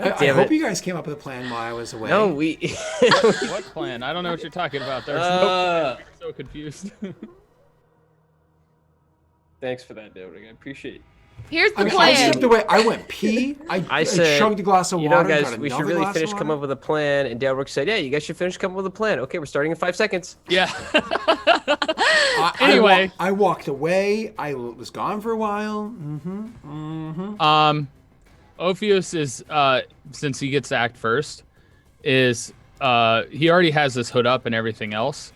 I hope you guys came up with a plan while I was away. No, we. What plan? I don't know what you're talking about. There's no plan. We're so confused. Thanks for that, Daelric. I appreciate it. Here's the I plan. stepped away. I went pee. I said, chugged a glass of you water. know, guys, we should really finish coming up with a plan. And Daelric said, yeah, you guys should finish coming up with a plan. Okay, we're starting in 5 seconds. Yeah. Anyway. I walked away. I was gone for a while. Ophius is, since he gets to act first, is, he already has his hood up and everything else.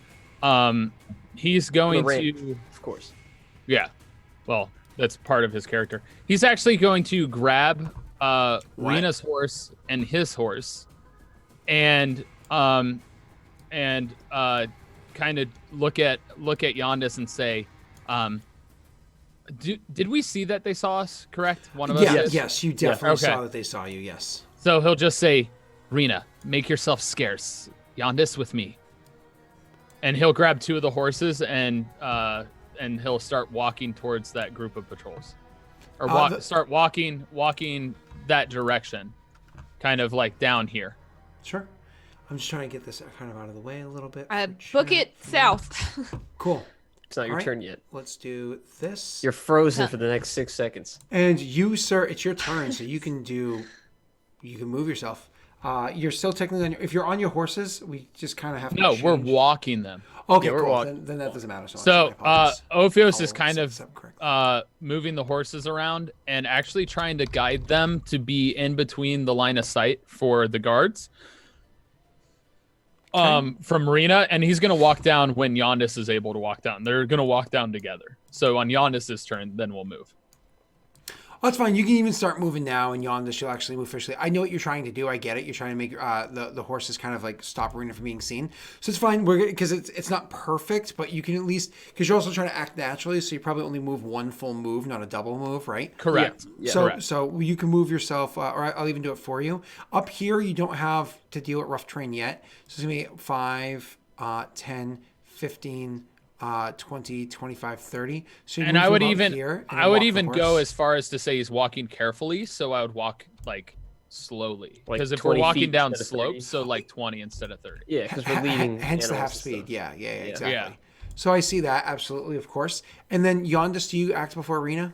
He's going to... Of course. Yeah. Well, that's part of his character. He's actually going to grab Rena's horse and his horse and kind of look at Yondas and say, did we see that they saw us, correct? One of us? Yes, you definitely saw that they saw you, yes. So he'll just say, Rena, make yourself scarce. Yondas with me. And he'll grab 2 of the horses and he'll start walking towards that group of patrols. Or start walking that direction. Kind of like down here. Sure. I'm just trying to get this kind of out of the way a little bit. Book it south. Cool. It's not your turn yet. Let's do this. You're frozen for the next 6 seconds. And you, sir, it's your turn, so you can move yourself. You're still technically if you're on your horses, we just kind of have to No, change. we're walking them. Okay, we're cool. walking. Then that doesn't matter so much. So, Ophios is I'll kind set of this up correctly. moving the horses around and actually trying to guide them to be in between the line of sight for the guards. From Rena, and he's going to walk down when Yondas is able to walk down. They're going to walk down together. So on Yondas' turn, then we'll move. Oh, that's fine. You can even start moving now, and Yondas, you'll actually move officially. I know what you're trying to do. I get it. You're trying to make the horses kind of like stop Rena from being seen. So it's fine. We're because it's not perfect, but you can at least because you're also trying to act naturally. So you probably only move 1 full move, not a double move, right? Correct. Yeah. So you can move yourself, or I'll even do it for you. Up here, you don't have to deal with rough terrain yet. So it's gonna be 5, 10, 15. 20, 25, 30. So And I would even go as far as to say he's walking carefully. So I would walk like slowly because if we're walking down slopes, so like 20 instead of 30. Yeah, because we're leading. Hence the half speed. Yeah, exactly. Yeah. So I see that absolutely, of course. And then Yondas, do you act before Rena?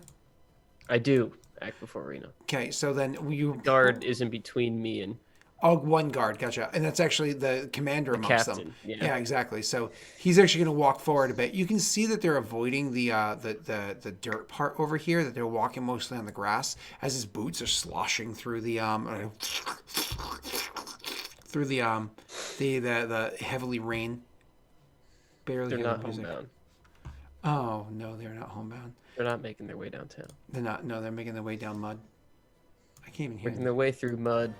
I do act before Rena. Okay, so then you guard is in between me and. Oh, 1 guard, gotcha. And that's actually the commander amongst captain, them. Yeah, exactly. So he's actually going to walk forward a bit. You can see that they're avoiding the dirt part over here. That they're walking mostly on the grass as his boots are sloshing through the heavily rain. Barely. They're not homebound. Oh no, they're not homebound. They're not making their way downtown. They're not. No, they're making their way down mud. I can't even hear. Making their way through mud.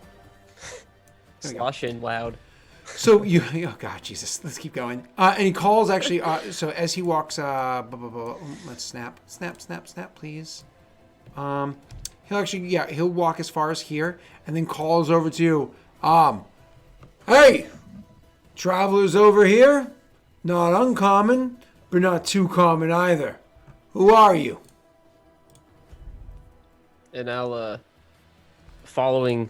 Sloshing loud. So oh God, Jesus, let's keep going. And he calls actually. So as he walks, let's snap, please. He'll actually, he'll walk as far as here, and then calls over to you. Hey, travelers over here, not uncommon, but not too common either. Who are you? And I'll following.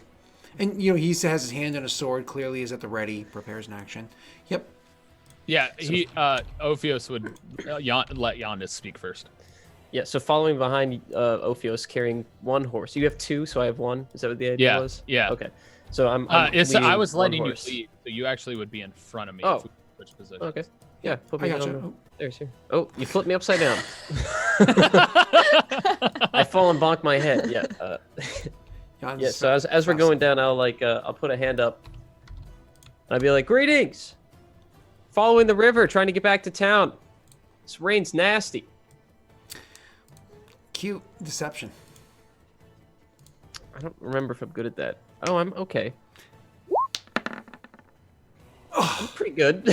And, he has his hand on a sword, clearly is at the ready, prepares an action. Yep. Yeah, Ophios would let Yondas speak first. Yeah, so following behind Ophios, carrying 1 horse. You have 2, so I have 1. Is that what the idea was? Yeah. Okay. So I'm I was letting you horse. lead, so you actually would be in front of me. Oh. If we switch positions. Okay. Yeah, put me I gotcha. down. There's here. Oh, you flipped me upside down. I fall and bonk my head. Yeah. Yeah, so as we're going down, I'll put a hand up. And I'll be like, greetings! Following the river, trying to get back to town. This rain's nasty. Cute deception. I don't remember if I'm good at that. Oh, I'm okay. I'm pretty good.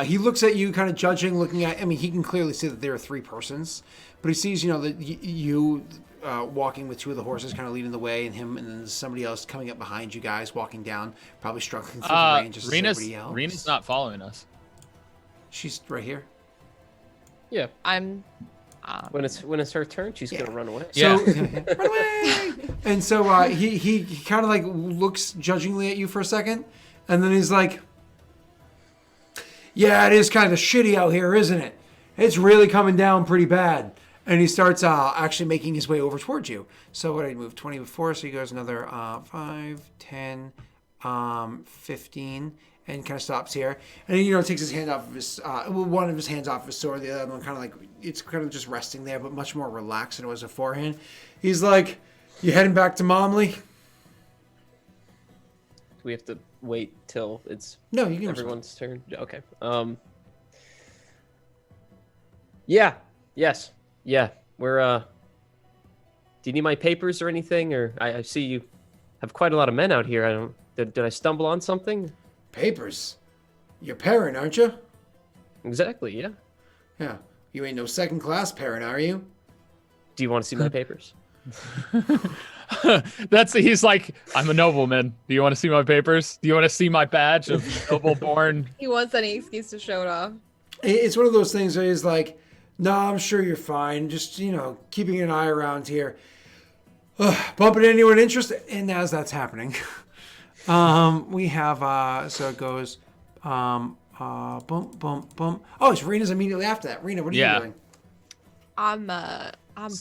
He looks at you, kind of judging, looking at. I mean, he can clearly see that there are 3 persons, but he sees, that you walking with 2 of the horses, kind of leading the way, and him, and then somebody else coming up behind you guys, walking down, probably struggling through the rain just as everybody else. Rena's not following us. She's right here. Yeah. I'm When it's her turn, she's gonna run away. Yeah. So, run away! And so he kind of like looks judgingly at you for a second, and then he's like, "Yeah, it is kind of shitty out here, isn't it? It's really coming down pretty bad." And he starts actually making his way over towards you. So what did he move? 20 before, so he goes another 5, 10, 15, and kind of stops here. And he, takes his hand off of his, one of his hands off of his sword, the other one kind of like, it's kind of just resting there, but much more relaxed than it was beforehand. He's like, "You heading back to Momley?" We have to wait till it's No, you can everyone's turn. Okay. Yeah. Yes. Yeah. We're do you need my papers or anything? Or I see you have quite a lot of men out here. I don't did I stumble on something? Papers? You're Perrin, aren't you? Exactly, yeah. Yeah. You ain't no second-class Perrin, are you? Do you want to see my papers? He's like, "I'm a nobleman. Do you want to see my papers? Do you want to see my badge of noble born?" He wants any excuse to show it off. It's one of those things where he's like, "No, I'm sure you're fine. Just, keeping an eye around here. Bumping anyone interested?" And as that's happening, we have, so it goes, bump, bump, bump. Oh, it's Rena's immediately after that. Rena, what are you doing? I'm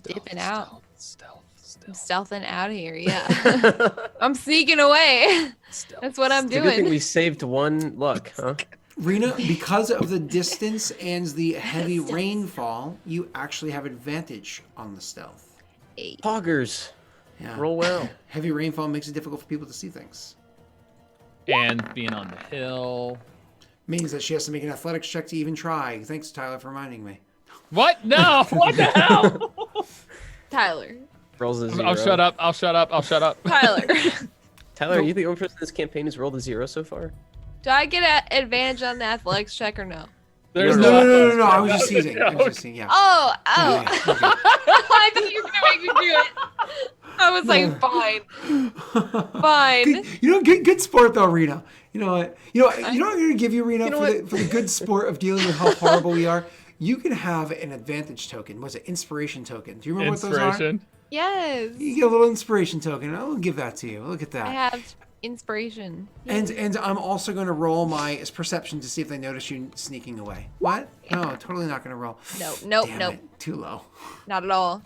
dipping out. I'm stealthing out of here. Yeah. I'm sneaking away. That's what I'm It's a good thing doing. we saved one luck, huh? Rena, because of the distance and the heavy rainfall, you actually have advantage on the stealth. Poggers. Yeah. Roll well. Heavy rainfall makes it difficult for people to see things. And being on the hill. Means that she has to make an athletics check to even try. Thanks, Tyler, for reminding me. What? No! What the hell? Tyler. Rolls a 0. I'll shut up. I'll shut up. I'll shut up. Tyler. Tyler, are you the only person in this campaign who's rolled a 0 so far? Do I get an advantage on the athletics check or no? There's No. I was just teasing. Yeah. Oh. Yeah, okay. I thought you were gonna make me do it. I was like, fine. Good sport though, Rena. You know what? I'm going to give you, Rena, for the good sport of dealing with how horrible we are. You can have an advantage token. What's it? Inspiration token. Do you remember what those are? Inspiration. Yes. You get a little inspiration token. I'll give that to you. Look at that. I have inspiration. And I'm also going to roll my perception to see if they notice you sneaking away. What? No, totally not going to roll. Nope. Damn it, too low. Not at all.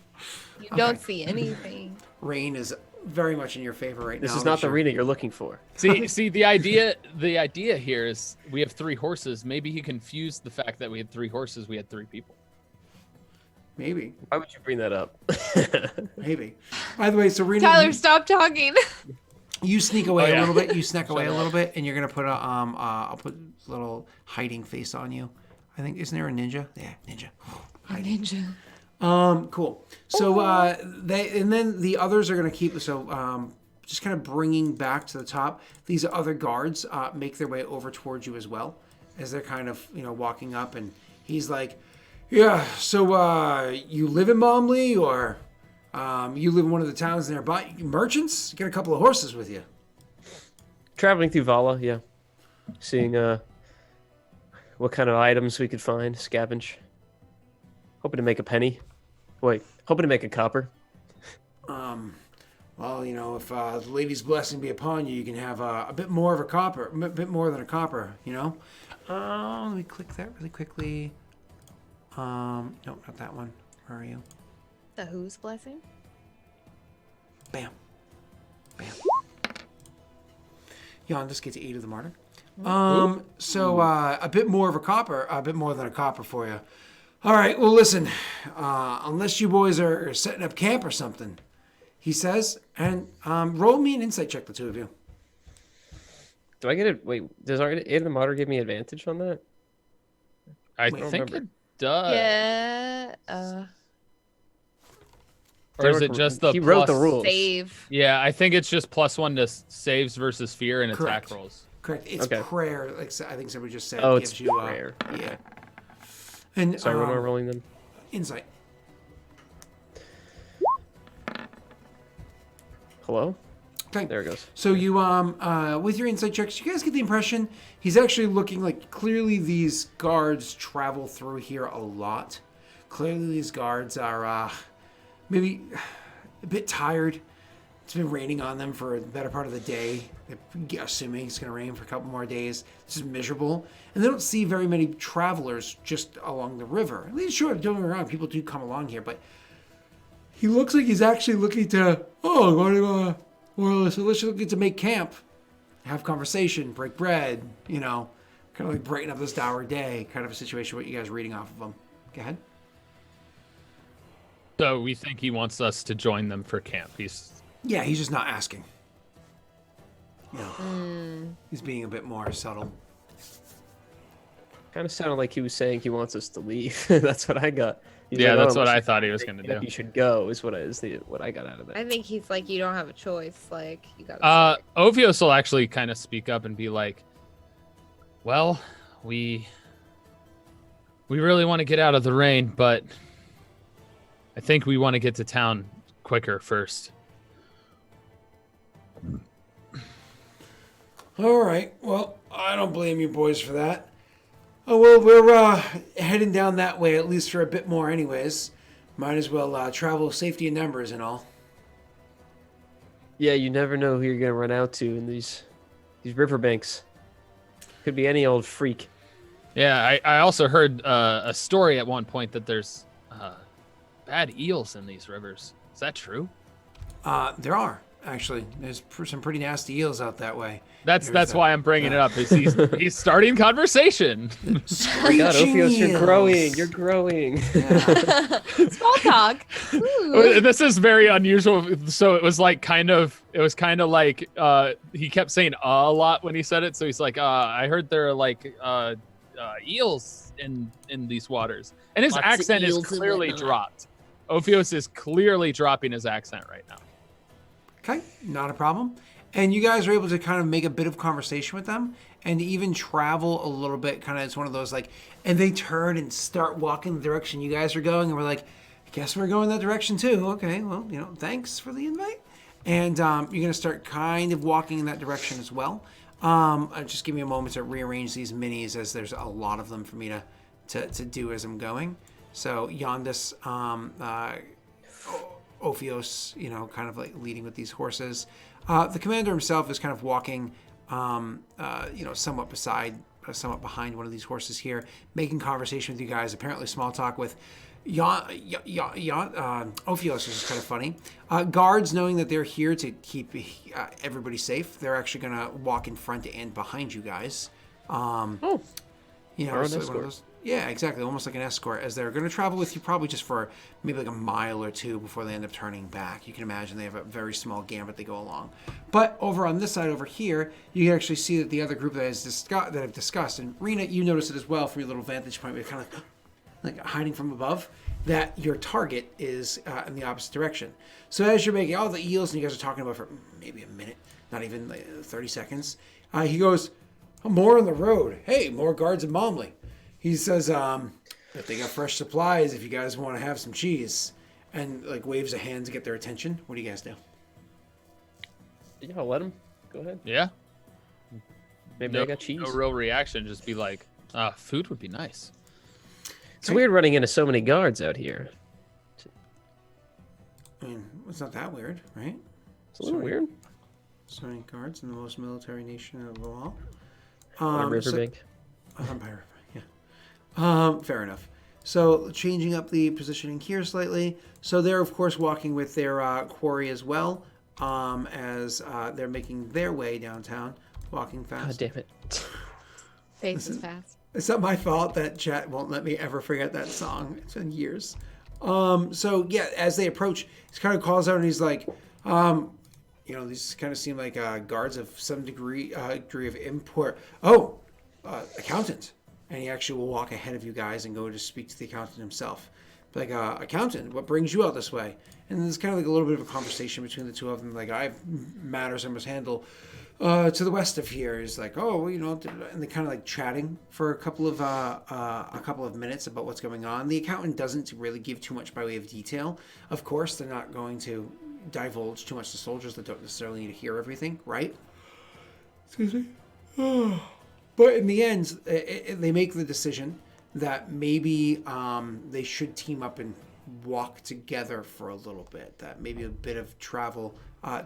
You don't see anything. Rain is very much in your favor right now. This is not the arena you're looking for. See, the idea here is we have 3 horses. Maybe he confused the fact that we had 3 horses. We had 3 people. Maybe. Why would you bring that up? Maybe. By the way, so Rena, Tyler, stop talking. you sneak away Oh, yeah. a little bit. You snack away a little bit, and you're gonna put I'll put a little hiding face on you. I think, isn't there a ninja? Yeah, ninja. Ninja. Cool. So and then the others are gonna keep. So just kind of bringing back to the top. These other guards make their way over towards you as well, as they're kind of walking up, and he's like, "Yeah, so you live in Momley, or you live in one of the towns nearby? Merchants? Get a couple of horses with you." Traveling through Vala, yeah. Seeing what kind of items we could find, scavenge. Hoping to make a penny. Wait, hoping to make a copper. Well, if the lady's blessing be upon you, you can have a bit more of a copper, a bit more than a copper, Let me click that really quickly. No, not that one. Where are you? The whose blessing? Bam. Jan, just get to 8 of the martyr. So a bit more of a copper, a bit more than a copper for you. All right, well, listen, unless you boys are setting up camp or something, he says, and roll me an insight check, the two of you. Do I get it? Wait, does our 8 of the martyr give me advantage on that? I don't think remember. it does. Yeah. Or is it just the He wrote the plus- rules. Save. Yeah, I think it's just +1 to saves versus fear and Correct. attack rolls. Correct. It's Okay. prayer. Like I think somebody just said. Oh, gives it's you, prayer. Yeah. And Sorry, what am I rolling then? insight. Hello? Okay. There it goes. So you with your insight checks, you guys get the impression he's actually looking like clearly these guards travel through here a lot. Clearly, these guards are maybe a bit tired. It's been raining on them for the better part of the day. They're assuming it's going to rain for a couple more days. This is miserable. And they don't see very many travelers just along the river. At least, sure, don't get me wrong, people do come along here, but he looks like he's actually looking to, let's looking to make camp, have conversation, break bread, kind of like brighten up this dour day, kind of a situation, what you guys are reading off of them. Go ahead. So we think he wants us to join them for camp. He's just not asking. He's being a bit more subtle. Kind of sounded like he was saying he wants us to leave. That's what I got. He's like, that's what I thought he was going to do. You should go is what I got out of that. I think he's like, you don't have a choice. Like, you got to Ovios will actually kind of speak up and be like, well, we really want to get out of the rain, but I think we want to get to town quicker first. All right. Well, I don't blame you boys for that. Oh, well, we're heading down that way, at least for a bit more anyways. Might as well travel safety in numbers and all. Yeah, you never know who you're going to run out to in these riverbanks. Could be any old freak. Yeah, I also heard a story at one point that there's bad eels in these rivers. Is that true? There are, actually. There's some pretty nasty eels out that way. That's why I'm bringing it up. Is he's starting conversation. Oh my God, Ophios, you're growing. Yeah. small talk. Ooh. This is very unusual. So it was kind of like he kept saying a lot when he said it. So he's like, I heard there are like eels in these waters, and his Lots of accent is eels and clearly whatnot. dropped. Ophios is clearly dropping his accent right now. Okay, not a problem. And you guys are able to kind of make a bit of conversation with them and even travel a little bit. Kind of, it's one of those and they turn and start walking the direction you guys are going. And we're like, I guess we're going that direction too. Okay, well, thanks for the invite. And you're going to start kind of walking in that direction as well. Just give me a moment to rearrange these minis as there's a lot of them for me to do as I'm going. So Yondis, Ophios, kind of like leading with these horses. The commander himself is kind of walking, somewhat behind one of these horses here, making conversation with you guys. Apparently, small talk with Ophios is kind of funny. Guards, knowing that they're here to keep everybody safe, they're actually going to walk in front and behind you guys. Yeah, exactly. Almost like an escort, as they're going to travel with you probably just for maybe like a mile or two before they end up turning back. You can imagine they have a very small gambit they go along. But over on this side over here, you can actually see that the other group that I've discussed, and Rena, you notice it as well from your little vantage point, where you're kind of like hiding from above, that your target is in the opposite direction. So as you're making all the eels, and you guys are talking about for maybe a minute, not even 30 seconds, he goes, more on the road. Hey, more guards in Momley. He says, if they got fresh supplies, if you guys want to have some cheese, and waves a hand to get their attention. What do you guys do? Yeah, I'll let him. Go ahead. Yeah. Maybe I got cheese. No real reaction. Just be like, food would be nice. It's weird running into so many guards out here. I mean, it's not that weird, right? It's a little weird. So many guards in the most military nation of all. Riverbank. Fair enough. So changing up the positioning here slightly. So they're of course walking with their quarry as well, as they're making their way downtown, walking fast. God damn it! Face is fast. It's not my fault that chat won't let me ever forget that song. It's been years. So yeah, as they approach, he kind of calls out and he's like, these kind of seem like guards of some degree of import. Oh, accountant. And he actually will walk ahead of you guys and go to speak to the accountant himself. Like, accountant, what brings you out this way? And there's kind of like a little bit of a conversation between the two of them. Like, I have matters I must handle to the west of here. He's like, and they're kind of like chatting for a couple of minutes about what's going on. The accountant doesn't really give too much by way of detail. Of course, they're not going to divulge too much to soldiers that don't necessarily need to hear everything, right? Excuse me. But in the end, they make the decision that maybe they should team up and walk together for a little bit. That maybe a bit of travel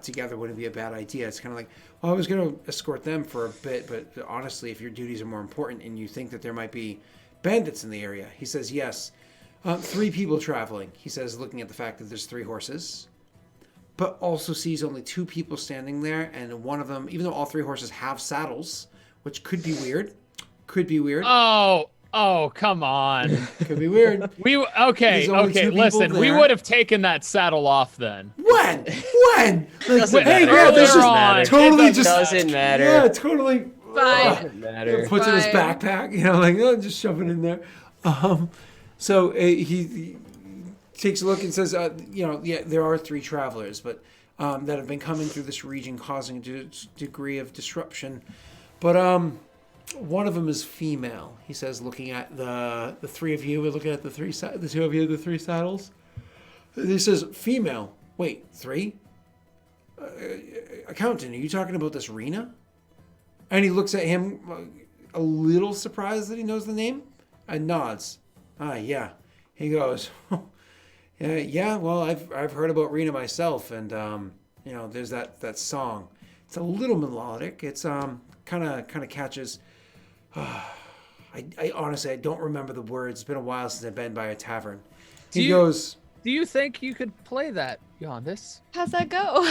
together wouldn't be a bad idea. It's kind of like, well, I was going to escort them for a bit, but honestly, if your duties are more important and you think that there might be bandits in the area, he says, yes. 3 people traveling, he says, looking at the fact that there's 3 horses, but also sees only 2 people standing there, and one of them, even though all 3 horses have saddles, which could be weird. Oh, come on. Could be weird. Okay, listen, we would have taken that saddle off then. When? Like, hey, matter. this Doesn't totally It just doesn't matter. Yeah, totally. Fine. Doesn't matter. Puts it in his backpack, like, just shove it in there. So he takes a look and says, yeah, there are 3 travelers, but that have been coming through this region, causing a degree of disruption. But one of them is female. He says, looking at the 3 of you, we're looking at the 2 of you, the 3 saddles. He says, female. Wait, 3? Accountant, are you talking about this Rena? And he looks at him a little surprised that he knows the name and nods. Yeah. He goes, yeah, well, I've heard about Rena myself, and there's that song. It's a little melodic. It's kind of catches. I honestly, I don't remember the words. It's been a while since I've been by a tavern. He goes, do you think you could play that, Yondis? How's that go?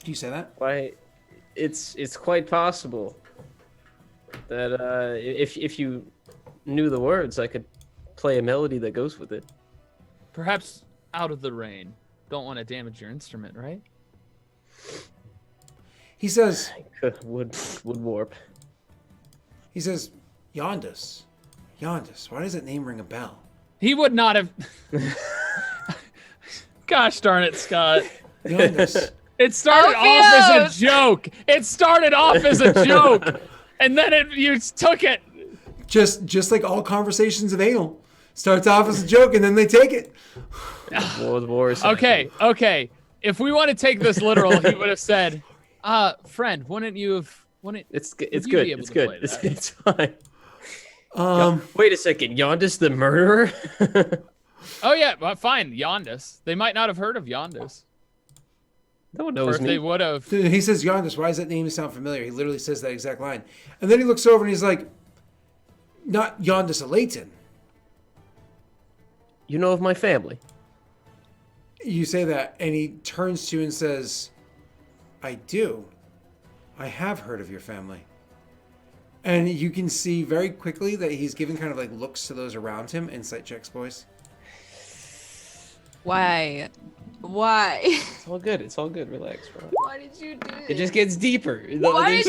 Do you say that? Why, it's quite possible that if you knew the words, I could play a melody that goes with it. Perhaps Out of the Rain. Don't want to damage your instrument, right? He says, would warp. He says, Yondis. Why does that name ring a bell? He would not have. Gosh darn it, Scott. Yondis. It started off as a joke. And then you took it. Just like all conversations of anal. Starts off as a joke and then they take it. Okay. If we want to take this literal, he would have said, friend, wouldn't you have... It's good. It's fine. Wait a second. Yondis the murderer? Oh, yeah. Well, fine. Yondis. They might not have heard of Yondis. No one knows me. They would have. He says, Yondis, why does that name sound familiar? He literally says that exact line. And then he looks over and he's like, not Yondis Alayton. You know of my family? You say that, and he turns to you and says, I do. I have heard of your family. And you can see very quickly that he's giving kind of like looks to those around him. Insight checks, boys. Why? It's all good. Relax, bro. Why did you do this? It just gets deeper. Why did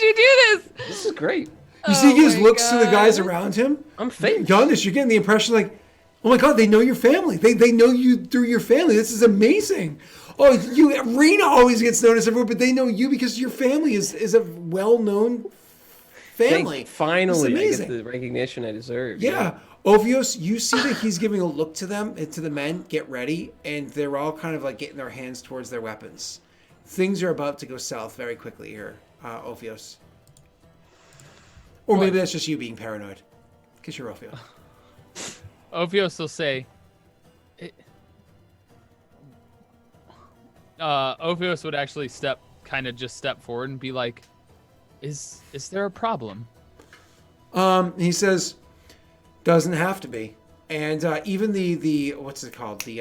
you do this? This is great. You see, he just looks to the guys around him. I'm famous. Yondis, you're getting the impression like, oh my God, they know your family. They know you through your family. This is amazing. Oh, Rena always gets noticed everywhere, but they know you because your family is a well-known family. Finally, I get the recognition I deserve. Yeah. Ophios, you see that he's giving a look to them, to the men, get ready, and they're all kind of like getting their hands towards their weapons. Things are about to go south very quickly here, Ophios. Or maybe that's just you being paranoid, because you're Ophios. Ophios will say, Ophios would actually step forward and be like, is there a problem? He says, doesn't have to be. And even the what's it called? The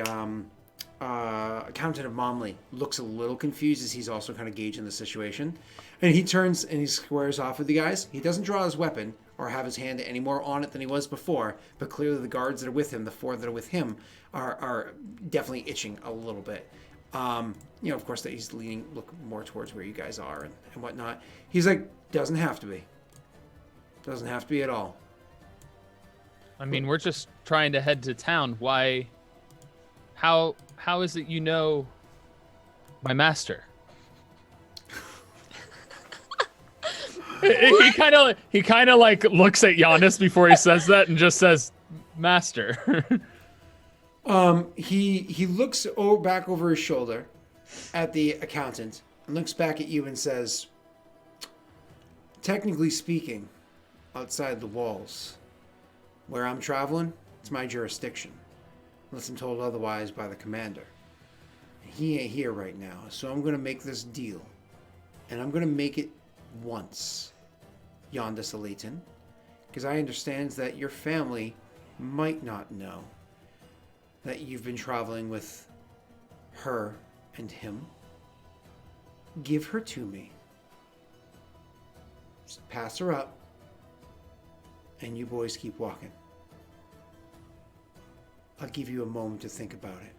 accountant of Momley looks a little confused as he's also kind of gauging the situation. And he turns and he squares off with the guys. He doesn't draw his weapon or have his hand any more on it than he was before, but clearly the guards that are with him, the 4 that are with him, are definitely itching a little bit. Of course, that he's look more towards where you guys are and whatnot. He's like, doesn't have to be. Doesn't have to be at all. I mean, we're just trying to head to town. Why? How is it you know my master? He kind of like looks at Giannis before he says that and just says, "Master." He looks back over his shoulder at the accountant and looks back at you and says, technically speaking, outside the walls. Where I'm traveling, it's my jurisdiction, unless I'm told otherwise by the commander. And he ain't here right now, so I'm going to make this deal. And I'm going to make it once, Yondis Aleton, because I understand that your family might not know that you've been traveling with her and him. Give her to me. Just pass her up, and you boys keep walking. I'll give you a moment to think about it.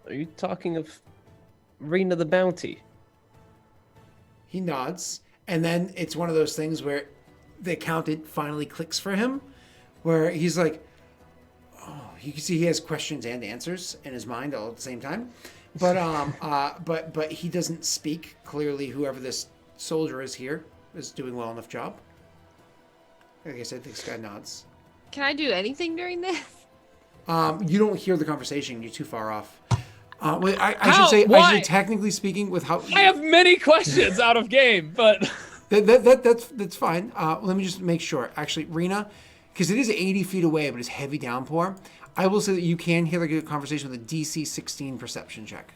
Are you talking of Rena the Bounty? He nods, and then it's one of those things where the accountant finally clicks for him, where he's like, oh, you can see he has questions and answers in his mind all at the same time. But but he doesn't speak. Clearly, whoever this soldier is here is doing well enough job. Like I said, this guy nods. Can I do anything during this? You don't hear the conversation. You're too far off. Wait, I should say, technically speaking, with how I have many questions out of game, but that's fine. Let me just make sure. Actually, Rena, because it is 80 feet away, but it's heavy downpour. I will say that you can hear like a conversation with a DC 16 perception check.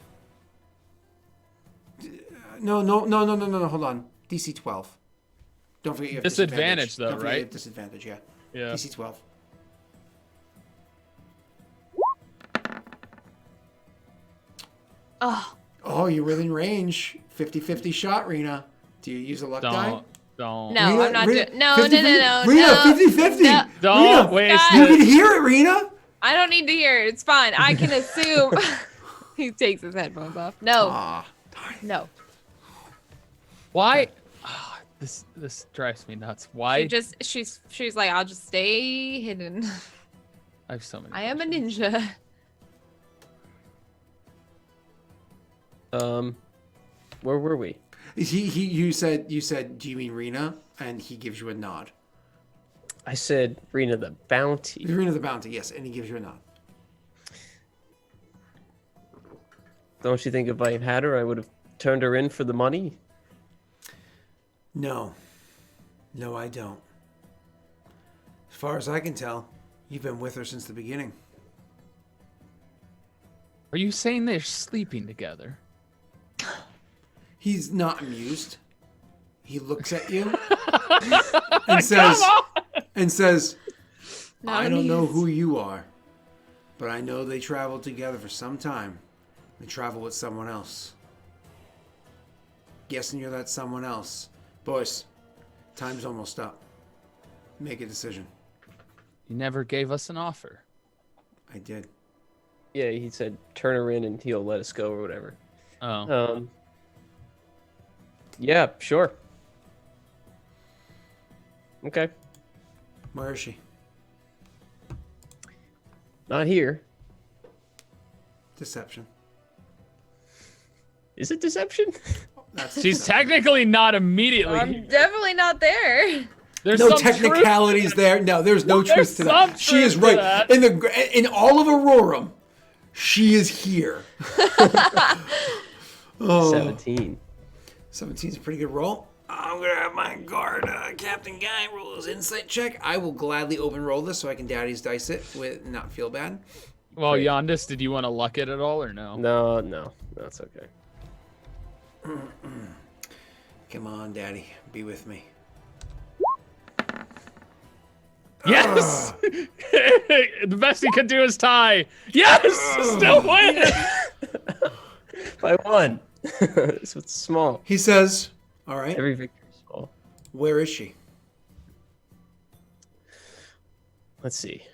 No. Hold on. DC 12. Don't forget you have disadvantage though, Don't forget right? you have disadvantage, yeah. Yeah. DC 12. Oh, you're within range. 50-50 shot, Rena. Do you use a luck die? Don't. No, Rena, I'm not Rena, doing. No. 50-50. Rena, No. 50-50. No. Don't Rena, waste God. you it. can hear it, Rena. I don't need to hear it. It's fine. I can assume. He takes his headphones off. No. Aw, darn it. No. Why? This drives me nuts. Why? She's like, I'll just stay hidden. I have so many. I am a ninja. Where were we? You said, do you mean Rena? And he gives you a nod. I said Rena the Bounty. Rena the Bounty, yes, and he gives you a nod. Don't you think if I had her, I would have turned her in for the money? No, I don't. As far as I can tell, you've been with her since the beginning. Are you saying they're sleeping together? He's not amused. He looks at you and says, Not I don't know amused. who you are, but I know they traveled together for some time. They travel with someone else. Guessing you're that someone else. Boys, time's almost up. Make a decision. You never gave us an offer. I did. Yeah, he said turn her in and he'll let us go or whatever. Oh. Yeah, sure. Okay. Where is she? Not here. Deception. Is it deception? That's She's deception. technically not immediately. I'm definitely not there. There's No some technicalities there. No, there's no truth to some that. She is truth to right. that. In all of Aurorum, she is here. Oh. 17. 17 is a pretty good roll. I'm going to have my guard, Captain Guy, roll his insight check. I will gladly open roll this so I can daddy's dice it with not feel bad. Well, Great. Yondis, did you want to luck it at all or no? No, it's okay. Come on, daddy. Be with me. Yes! The best he could do is tie. Yes! Still win! By one. So it's small. He says, all right, Every victory is small. where is she? Let's see.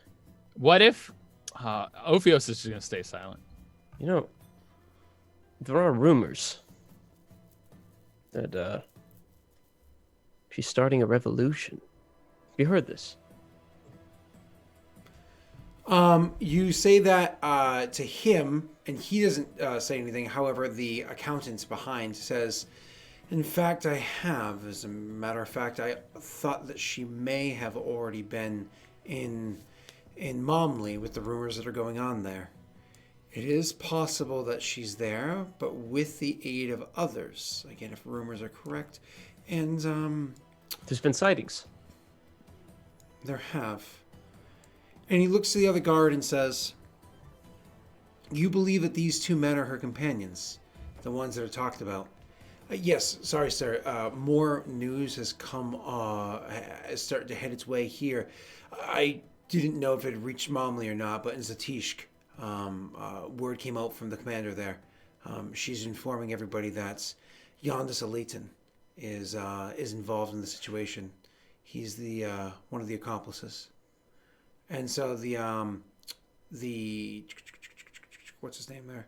What if Ophios is just going to stay silent? You know, there are rumors that she's starting a revolution. Have you heard this? You say that to him, and he doesn't say anything. However, the accountant behind says, in fact, I have. As a matter of fact, I thought that she may have already been in Momley with the rumors that are going on there. It is possible that she's there, but with the aid of others. Again, if rumors are correct. And, There's been sightings. there have. And he looks to the other guard and says, you believe that these two men are her companions? The ones that are talked about? Yes, sorry, sir. More news has come, has started to head its way here. I didn't know if it had reached Momley or not, but in Zatishk, word came out from the commander there. She's informing everybody that Yondis Aleiton is involved in the situation. He's the one of the accomplices. And so the what's his name there?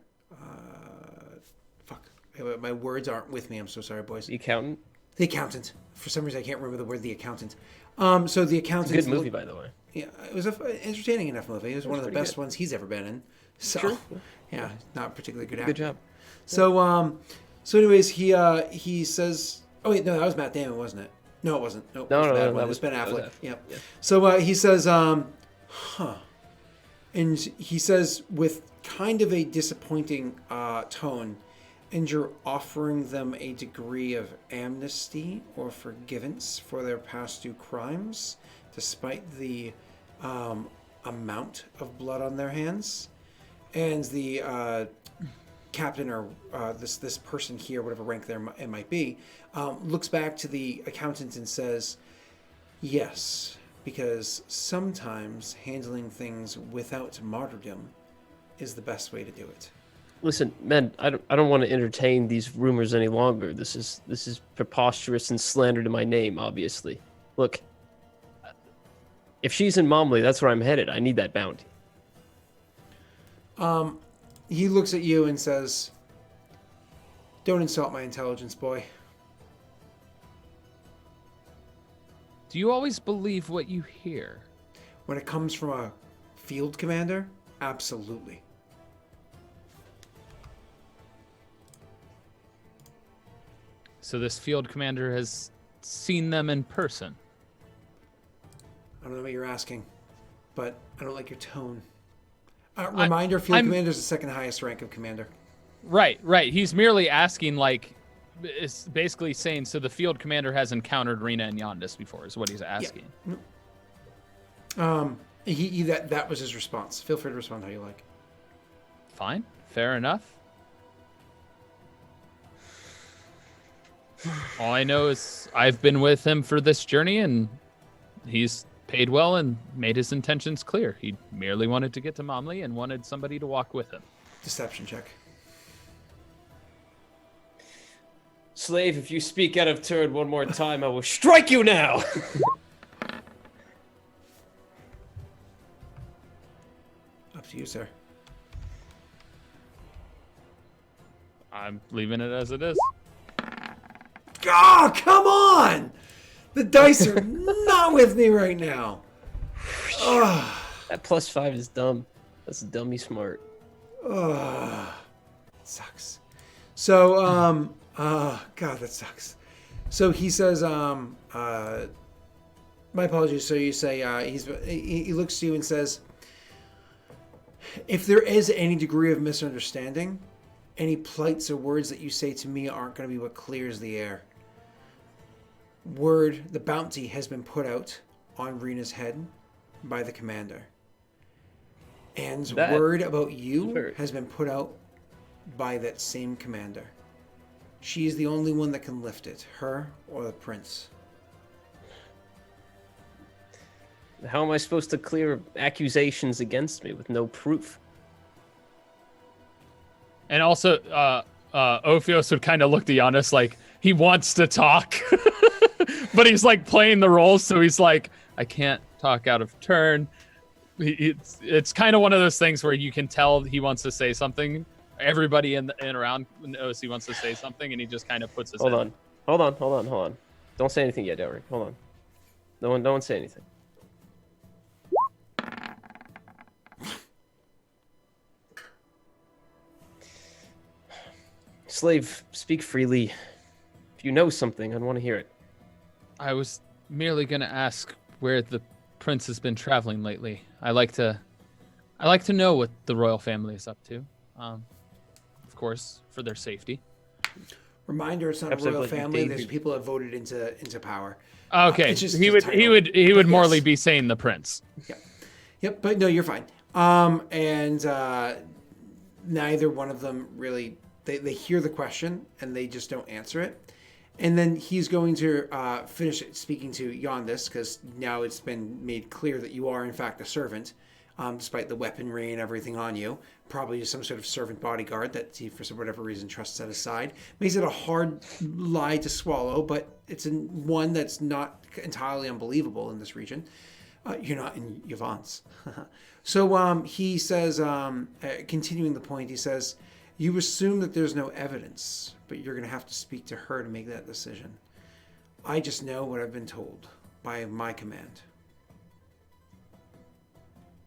Fuck. My words aren't with me. I'm so sorry, boys. The accountant? The accountant. For some reason, I can't remember the word the accountant. So the accountant. It's a good movie, by the way. Yeah, it was an entertaining enough movie. It was one of the best ones he's ever been in. So, True. Yeah, not particularly good actor. Good job. So, anyways, he says, oh wait, no, that was Matt Damon, wasn't it? No, it wasn't. No, that was Ben Affleck. Yep. Yeah. So he says, and he says with kind of a disappointing tone, and you're offering them a degree of amnesty or forgiveness for their past due crimes, despite the amount of blood on their hands. And the captain or this person here, whatever rank there it might be, looks back to the accountant and says, yes, because sometimes handling things without martyrdom is the best way to do it. Listen, men, I don't want to entertain these rumors any longer. This is preposterous and slander to my name, obviously. Look, if she's in Momley, that's where I'm headed. I need that bounty. He looks at you and says, don't insult my intelligence, boy. Do you always believe what you hear? When it comes from a field commander, absolutely. So this field commander has seen them in person. I don't know what you're asking, but I don't like your tone. Reminder, field commander is the second highest rank of commander. Right. He's merely asking, like, it's basically saying, so the field commander has encountered Rena and Yondis before, is what he's asking. Yeah. That was his response. Feel free to respond how you like. Fine. Fair enough. All I know is I've been with him for this journey, and he's paid well and made his intentions clear. He merely wanted to get to Momley and wanted somebody to walk with him. Deception check. Slave, if you speak out of turn one more time, I will strike you now! Up to you, sir. I'm leaving it as it is. Oh, come on! The dice are not with me right now. That +5 is dumb. That's dummy smart. Sucks. So, God, that sucks. So he says, my apologies. So you say, he looks to you and says, if there is any degree of misunderstanding, any plights or words that you say to me aren't going to be what clears the air. Word, the bounty has been put out on Rena's head by the commander. And word about you has been put out by that same commander. She is the only one that can lift it, her or the prince. How am I supposed to clear accusations against me with no proof? And also, Ophios would kind of look to Giannis like he wants to talk, but he's like playing the role, so he's like, I can't talk out of turn. It's kind of one of those things where you can tell he wants to say something. Everybody in around knows he wants to say something, and he just kind of puts his Hold on. Don't say anything yet, Daelric. Hold on. No one say anything. Slave, speak freely. If you know something, I'd want to hear it. I was merely going to ask where the prince has been traveling lately. I like to know what the royal family is up to. of course, for their safety. Reminder: it's not a royal family. There's people that voted into power. Okay, It's just he a would title. But morely yes. be saying the prince. Yep. But no, you're fine. And neither one of them really. They hear the question and they just don't answer it. And then he's going to finish speaking to Yondis, because now it's been made clear that you are, in fact, a servant, despite the weaponry and everything on you. Probably some sort of servant bodyguard that he, for whatever reason, trusts at his side. Makes it a hard lie to swallow, but it's one that's not entirely unbelievable in this region. You're not in Yvonne's. So he says, continuing the point, he says, you assume that there's no evidence, but you're going to have to speak to her to make that decision. I just know what I've been told by my command.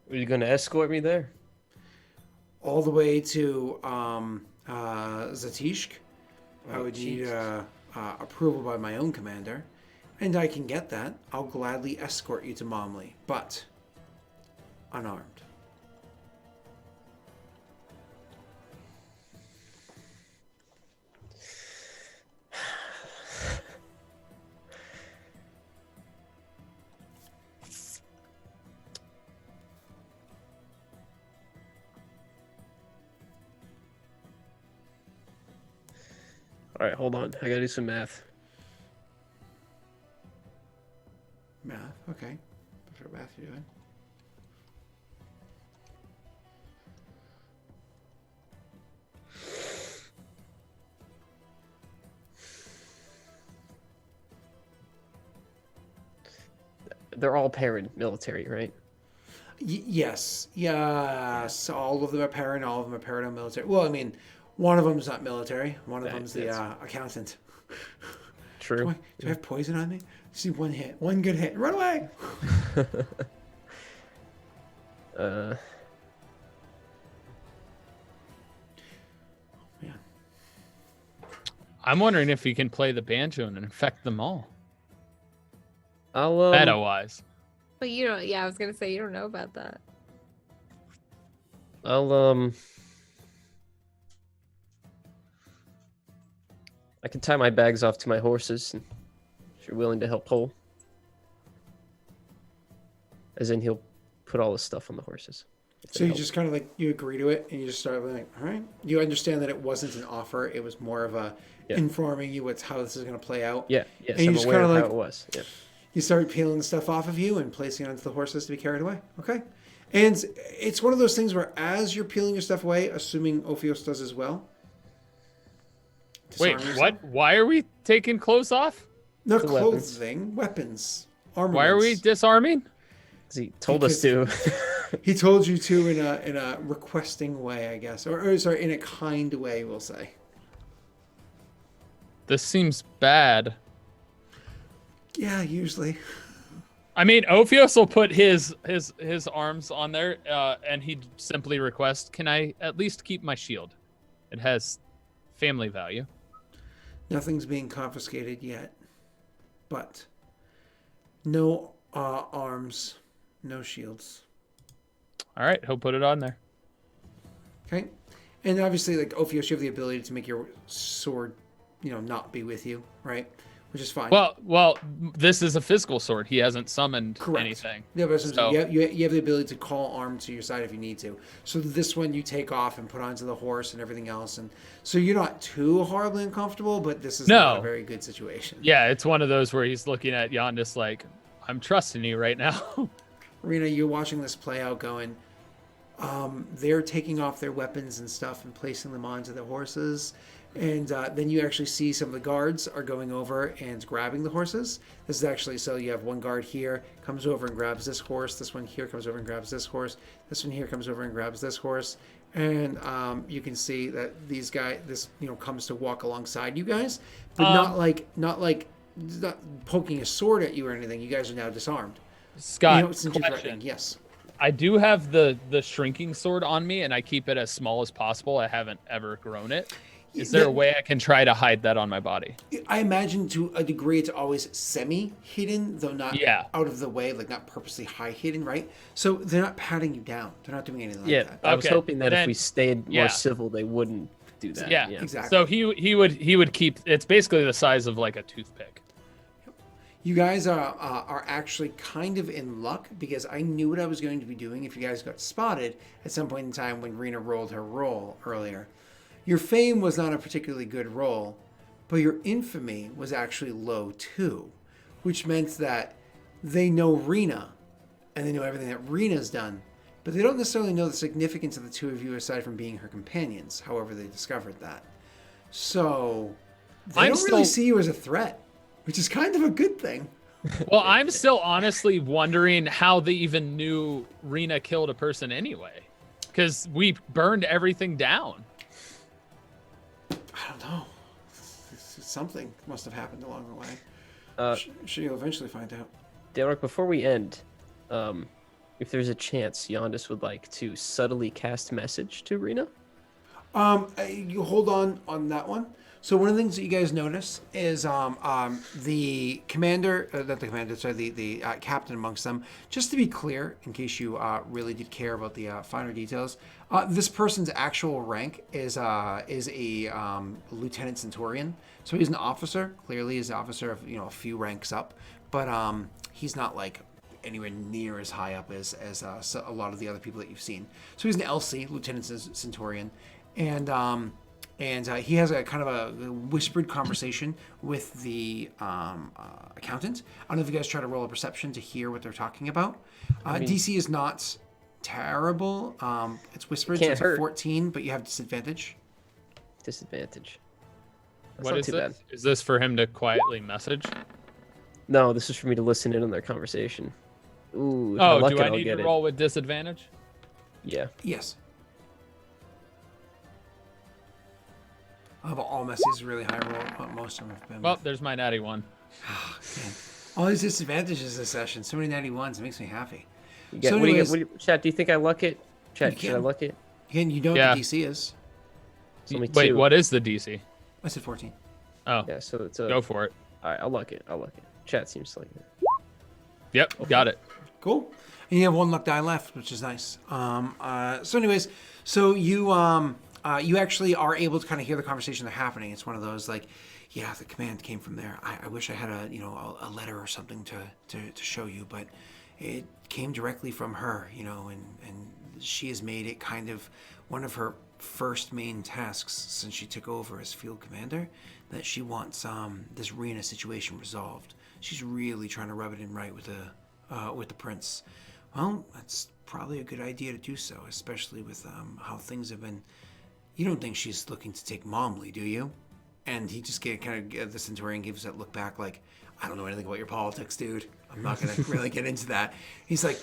Are you going to escort me there? All the way to Zatishk. I would need approval by my own commander, and I can get that. I'll gladly escort you to Momley, but unarmed. All right, hold on. I gotta do some math. Math, okay. What math are you doing? They're all paramilitary, right? Yes. Yes. All of them are para and all of them are paramilitary. Well, I mean, one of them's not military. One of them's the accountant. True. Do I have poison on me? See, one hit. One good hit. Run away! Man. I'm wondering if he can play the banjo and infect them all. I'll Meta-wise. But you don't. Yeah, I was gonna say you don't know about that. I can tie my bags off to my horses, if you're willing to help pull. As in, he'll put all the stuff on the horses. So you just kind of like, you agree to it, and you just start like, all right. You understand that it wasn't an offer. It was more of a informing you how this is going to play out. Yeah. And you I'm just aware kind of of how it was. Yeah. You start peeling the stuff off of you and placing it onto the horses to be carried away. Okay. And it's one of those things where as you're peeling your stuff away, assuming Ophios does as well. Wait, what? Why are we taking clothes off? Not clothing, weapons. Armaments. Why are we disarming? He told us to. He told you to in a requesting way, I guess. Or sorry, in a kind way, we'll say. This seems bad. Yeah, usually. I mean, Ophios will put his arms on there, and he'd simply request, can I at least keep my shield? It has family value. Nothing's being confiscated yet. But no arms, no shields. All right, he'll put it on there. Okay. And obviously, like, Ophios, you have the ability to make your sword, not be with you, right? Which is fine. Well, this is a physical sword. He hasn't summoned anything. Yeah, but so... you have the ability to call arms to your side if you need to. So this one you take off and put onto the horse and everything else. And so you're not too horribly uncomfortable, but this is not a very good situation. Yeah, it's one of those where he's looking at Yondis like, I'm trusting you right now. Rena, you're watching this play out going, they're taking off their weapons and stuff and placing them onto the horses. And then you actually see some of the guards are going over and grabbing the horses. This is actually, so you have one guard here, comes over and grabs this horse. This one here comes over and grabs this horse. This one here comes over and grabs this horse. And you can see that this comes to walk alongside you guys, but not poking a sword at you or anything. You guys are now disarmed. Scott, question. Yes. I do have the shrinking sword on me, and I keep it as small as possible. I haven't ever grown it. Is there a way I can try to hide that on my body? I imagine to a degree it's always semi-hidden, though not out of the way, like not purposely high hidden, right? So they're not patting you down. They're not doing anything like that. I was hoping that if we stayed more civil, they wouldn't do that. Yeah, exactly. So he would keep. It's basically the size of like a toothpick. You guys are actually kind of in luck because I knew what I was going to be doing if you guys got spotted at some point in time when Rena rolled her roll earlier. Your fame was not a particularly good roll, but your infamy was actually low too, which meant that they know Rena and they know everything that Rena's done, but they don't necessarily know the significance of the two of you aside from being her companions, however they discovered that. So they don't really see you as a threat, which is kind of a good thing. Well, I'm still honestly wondering how they even knew Rena killed a person anyway, because we burned everything down. I don't know. Something must have happened along the way. Sure, you'll eventually find out. Daelric, before we end, if there's a chance Yondis would like to subtly cast message to Rena? You hold on that one. So one of the things that you guys notice is the commander, not the commander, sorry, the captain amongst them. Just to be clear, in case you really did care about the finer details, this person's actual rank is a lieutenant centurion. So he's an officer. Clearly, he's an officer of a few ranks up, but he's not like anywhere near as high up as a lot of the other people that you've seen. So he's an LC, lieutenant centurion, and he has a kind of a whispered conversation with the accountant. I don't know if you guys try to roll a perception to hear what they're talking about. DC is not terrible. It's whispered, so it's a 14, but you have disadvantage. Disadvantage. What is this? Is this for him to quietly message? No, this is for me to listen in on their conversation. Ooh. Oh, do I need to roll with disadvantage? Yeah. Yes. All messages really high roll. Most of them have been. Well, there's my natty one. Oh, man. All these disadvantages this session. So many 91s. It makes me happy. Chat, do you think I luck it? Chat, should I luck it? Again, you know what the DC is. Wait, what is the DC? I said 14. Oh. Yeah, so it's go for it. All right, I'll luck it. Chat seems like it. Yep, okay. Got it. Cool. And you have one luck die left, which is nice. So anyways, so you actually are able to kind of hear the conversation that's happening. It's one of those like, yeah, the command came from there. I wish I had a letter or something to show you, but it came directly from her, and she has made it kind of one of her first main tasks since she took over as field commander, that she wants this Rena situation resolved. She's really trying to rub it in right with the prince. Well, that's probably a good idea to do so, especially with how things have been. You don't think she's looking to take Momley, do you? And he just the Centurion gives that look back like, I don't know anything about your politics, dude. I'm not going to really get into that. He's like,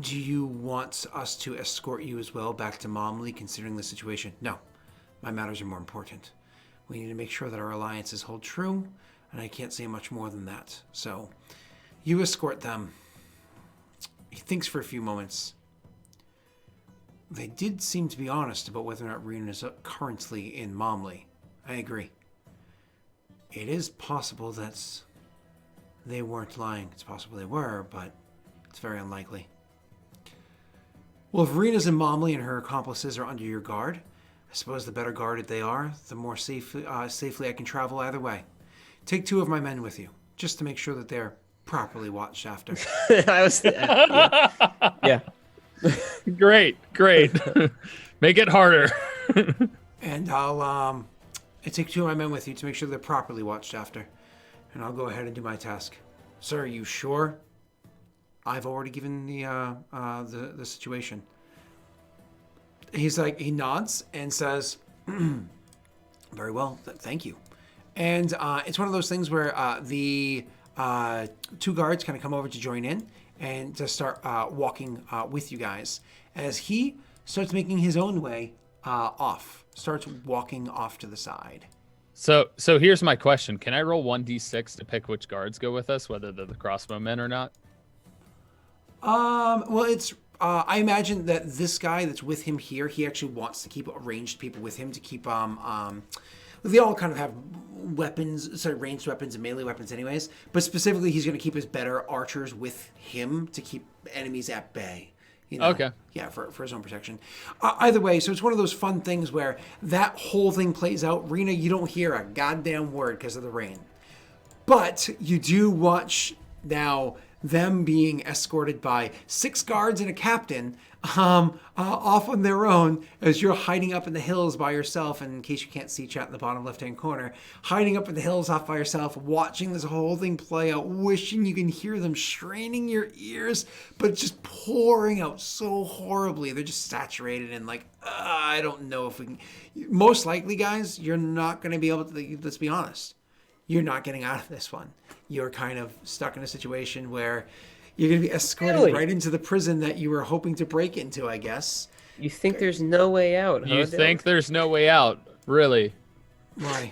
do you want us to escort you as well back to Momley, considering the situation? No, my matters are more important. We need to make sure that our alliances hold true, and I can't say much more than that. So, you escort them. He thinks for a few moments. They did seem to be honest about whether or not Rena is currently in Momley. I agree. It is possible that they weren't lying. It's possible they were, but it's very unlikely. Well, if Rena's in Momley and her accomplices are under your guard, I suppose the better guarded they are, the more safely I can travel either way. Take 2 of my men with you, just to make sure that they're properly watched after. Yeah. Great. Make it harder. And I take 2 of my men with you to make sure they're properly watched after. And I'll go ahead and do my task. Sir, are you sure? I've already given the situation. He nods and says, very well, thank you. And it's one of those things where the 2 guards kind of come over to join in and to start walking with you guys as he starts making his own way starts walking off to the side. So here's my question. Can I roll 1d6 to pick which guards go with us, whether they're the crossbow men or not? Well, it's I imagine that this guy that's with him here, he actually wants to keep ranged people with him to keep they all kind of have weapons, ranged weapons and melee weapons anyways. But specifically, he's going to keep his better archers with him to keep enemies at bay. Okay. Yeah, for his own protection. Either way, so it's one of those fun things where that whole thing plays out. Rena, you don't hear a goddamn word because of the rain. But you do watch now them being escorted by 6 guards and a captain off on their own as you're hiding up in the hills by yourself. And in case you can't see chat in the bottom left-hand corner, hiding up in the hills off by yourself, watching this whole thing play out, wishing you can hear them straining your ears, but just pouring out so horribly. They're just saturated and like, I don't know if we can. Most likely, guys, you're not going to be able to, let's be honest. You're not getting out of this one. You're kind of stuck in a situation where you're going to be escorted right into the prison that you were hoping to break into, I guess. You think there's no way out, huh? You think there's no way out, really? Why?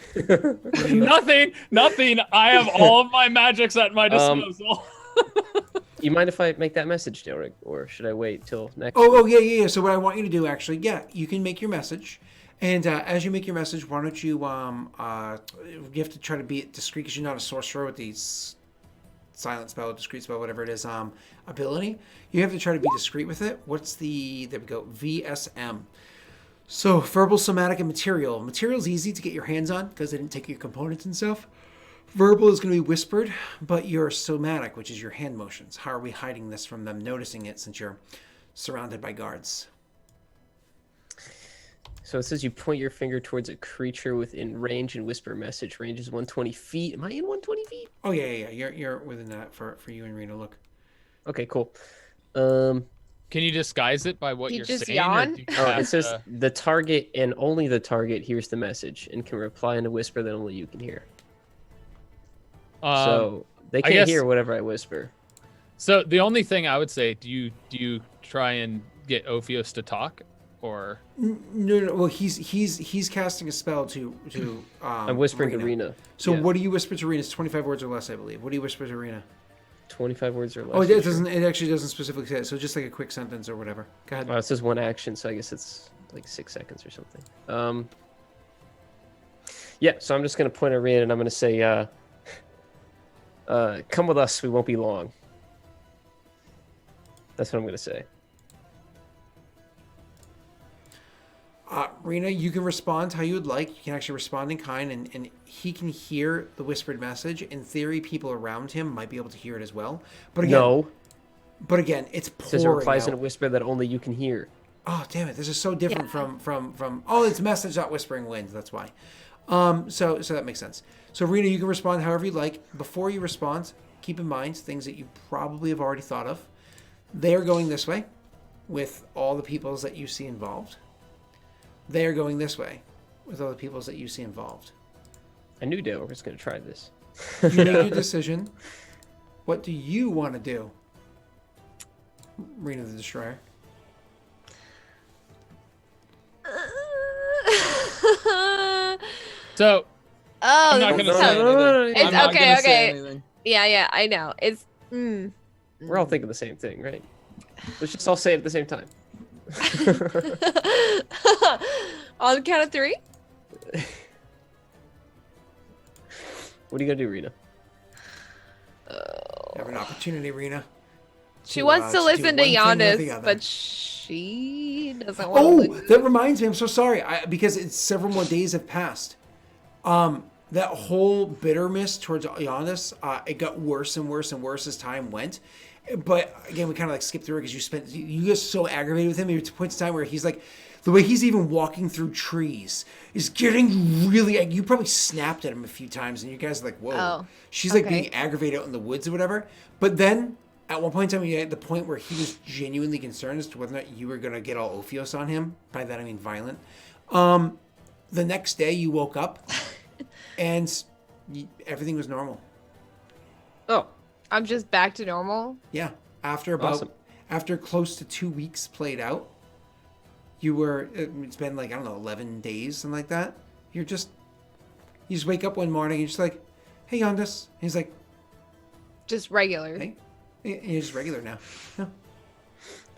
Nothing. I have all of my magics at my disposal. You mind if I make that message, Daelric, or should I wait till next? Oh, yeah. So what I want you to do, actually, you can make your message. And as you make your message, why don't you, you have to try to be discreet because you're not a sorcerer with these silent spell, discreet spell, whatever it is, ability. You have to try to be discreet with it. What's the, there we go, VSM. So verbal, somatic, and material. Material is easy to get your hands on because they didn't take your components and stuff. Verbal is going to be whispered, but your somatic, which is your hand motions. How are we hiding this from them noticing it since you're surrounded by guards? So it says you point your finger towards a creature within range and whisper a message. Range is 120 feet. Am I in 120 feet? Oh, yeah. You're within that for you and Rena. Look. Okay, cool. Can you disguise it by what you're just saying? yawn? It says the target and only the target hears the message and can reply in a whisper that only you can hear. So they can't hear whatever I whisper. So the only thing I would say, do you try and get Ophios to talk? Or no. Well, he's casting a spell to. I'm whispering to Rena. So what do you whisper to Rena? It's 25 words or less, I believe. What do you whisper to Rena? 25 words or less. Oh, it doesn't. It actually doesn't specifically say it. So just like a quick sentence or whatever. Go ahead. It says one action, so I guess it's like 6 seconds or something. Yeah. So I'm just gonna point at Rena and I'm gonna say, "Come with us. We won't be long." That's what I'm gonna say. Rena, you can respond how you would like. You can actually respond in kind, and he can hear the whispered message. In theory, people around him might be able to hear it as well. But again, no. But again, it's pouring. It says it replies out. in a whisper that only you can hear. Oh, damn it! This is so different from. Oh, it's message, not whispering winds. That's why. So that makes sense. So Rena, you can respond however you like. Before you respond, keep in mind things that you probably have already thought of. They are going this way, with all the peoples that you see involved. They are going this way with all the peoples that you see involved. I knew Daelric was going to try this. You make your decision. What do you want to do, Rena the Destroyer? So. I'm not going to say anything. It's okay. Yeah, I know. It's. We're all thinking the same thing, right? Let's just all say it at the same time. On the count of 3. What are you gonna do, Rena? You have an opportunity, Rena. She wants to listen to Yondis, but she doesn't want to. That reminds me. I'm so sorry. Because it's several more days have passed. That whole bitterness towards Yondis, it got worse and worse and worse as time went. But again, we kind of like skipped through it because you get so aggravated with him. There's points in time where he's like, the way he's even walking through trees is getting really. You probably snapped at him a few times, and you guys are like, "Whoa!" Oh, she's like being aggravated out in the woods or whatever. But then at one point in time, you had the point where he was genuinely concerned as to whether or not you were gonna get all Ophios on him. By that I mean violent. The next day, you woke up, and everything was normal. Oh. I'm just back to normal. Yeah, after close to 2 weeks played out, it's been like, I don't know, 11 days, something like that. You just wake up one morning and you're just like, "Hey, Yondis." And he's like, just regular. "Hey," and you're just regular now. Yeah.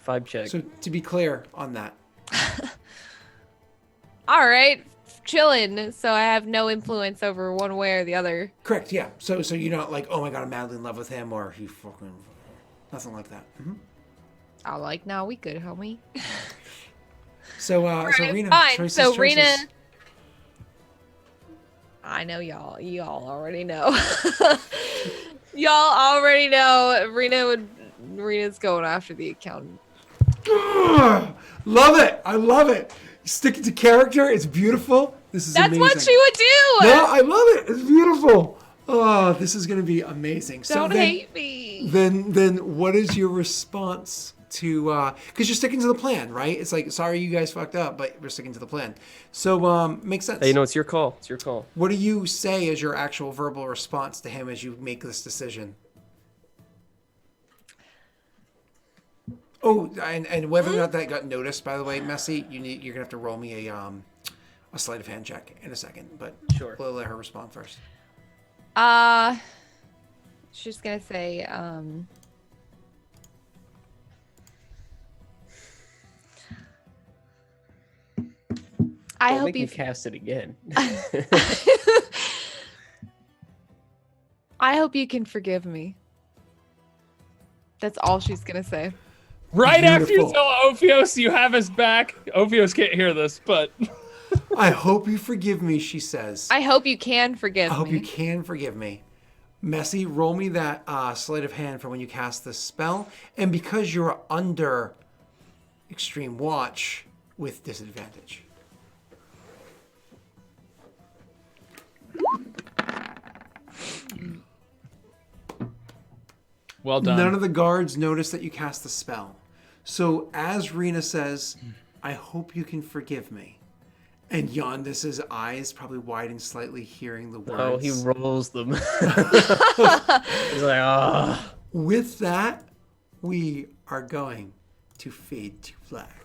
Vibe check. So to be clear on that. All right, chilling. So I have no influence over one way or the other. Correct. Yeah. So you're not like, oh my god, I'm madly in love with him, or he fucking nothing like that. Mm-hmm. I like, no, we good, homie. So Right, Rena. fine. So choices. Rena. I know y'all. Y'all already know. Y'all already know. Rena's going after the accountant. Ugh, love it. I love it. Sticking to character. It's beautiful. This is That's amazing. what she would do. No, I love it. It's beautiful. Oh, this is going to be amazing. Don't hate me. Then what is your response to, because you're sticking to the plan, right? It's like, sorry you guys fucked up, but we're sticking to the plan. So makes sense. Hey, you know, it's your call. It's your call. What do you say as your actual verbal response to him as you make this decision? Oh, and whether or not that got noticed, by the way, Messy, you're gonna have to roll me a sleight of hand check in a second, but Sure. We'll let her respond first. She's gonna say, I Don't hope make you me cast it again. I hope you can forgive me. That's all she's gonna say. Right after you Beautiful. tell Ophios you have his back. Ophios can't hear this, but I hope you forgive me, she says. I hope you can forgive I hope me. you can forgive me. Messy, roll me that sleight of hand for when you cast this spell. And because you're under extreme watch with disadvantage. well done. None of the guards notice that you cast the spell. So as Rena says, I hope you can forgive me. And Yondis's eyes probably widen slightly hearing the words. Oh, he rolls them. He's like, ah. With that, we are going to fade to black.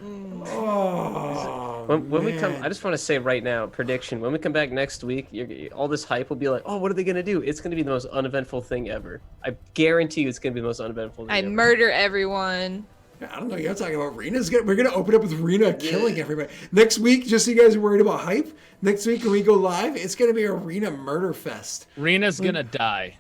Oh, When we come, man. I just want to say right now, prediction. When we come back next week, all this hype will be like, oh, what are they gonna do? It's gonna be the most uneventful thing ever. I guarantee you, it's gonna be the most uneventful thing I ever. murder everyone. I don't know. You're talking about Rena's. We're gonna open up with Rena killing everybody next week. Just so you guys are worried about hype. Next week when we go live, it's gonna be a Rena murder fest. Rena's gonna die.